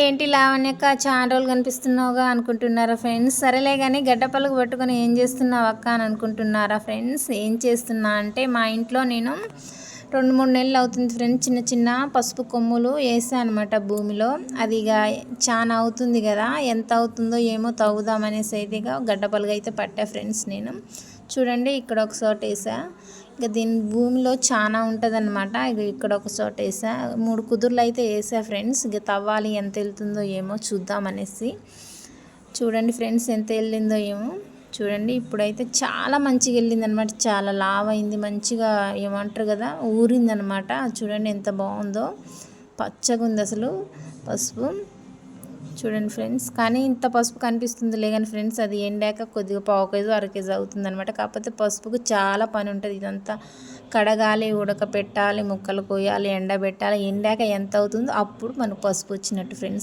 ఏంటి లావణ్యక్క చాలా రోజులు కనిపిస్తున్నావుగా అనుకుంటున్నారా ఫ్రెండ్స్? సరేలే కానీ గడ్డపలుకు పట్టుకొని ఏం చేస్తున్నావు అక్క అని అనుకుంటున్నారా ఫ్రెండ్స్? ఏం చేస్తున్నా అంటే మా ఇంట్లో నేను 2-3 నెలలు అవుతుంది ఫ్రెండ్స్, చిన్న చిన్న పసుపు కొమ్ములు వేసాను అనమాట భూమిలో. అది ఇక చాలా అవుతుంది కదా, ఎంత అవుతుందో ఏమో తవ్వుదామనేసి అయితే ఇక గడ్డపలుగు అయితే పట్టా ఫ్రెండ్స్. నేను చూడండి ఇక్కడ ఒక చోట వేసా, ఇక దీని భూమిలో చాలా ఉంటుంది అనమాట. ఇక ఇక్కడ ఒక చోట వేసా, 3 కుదుర్లు అయితే వేసా ఫ్రెండ్స్. ఇక తవ్వాలి, ఎంత వెళ్తుందో ఏమో చూద్దామనేసి. చూడండి ఫ్రెండ్స్ ఎంత వెళ్ళిందో ఏమో చూడండి. ఇప్పుడైతే చాలా మంచిగా వెళ్ళింది అనమాట, చాలా లావ్ అయింది, మంచిగా ఏమంటారు కదా ఊరిందనమాట. చూడండి ఎంత బాగుందో, పచ్చగా ఉంది అసలు పసుపు. చూడండి ఫ్రెండ్స్, కానీ ఇంత పసుపు కనిపిస్తుంది లేదని ఫ్రెండ్స్, అది ఎండాక కొద్దిగా 1/4 కేజీ 1/2 కేజీ అవుతుంది అనమాట. కాకపోతే పసుపుకు చాలా పని ఉంటుంది. ఇదంతా కడగాలి, ఉడకపెట్టాలి, ముక్కలు కోయాలి, ఎండబెట్టాలి. ఎండాక ఎంత అవుతుందో అప్పుడు మనకు పసుపు వచ్చినట్టు ఫ్రెండ్స్.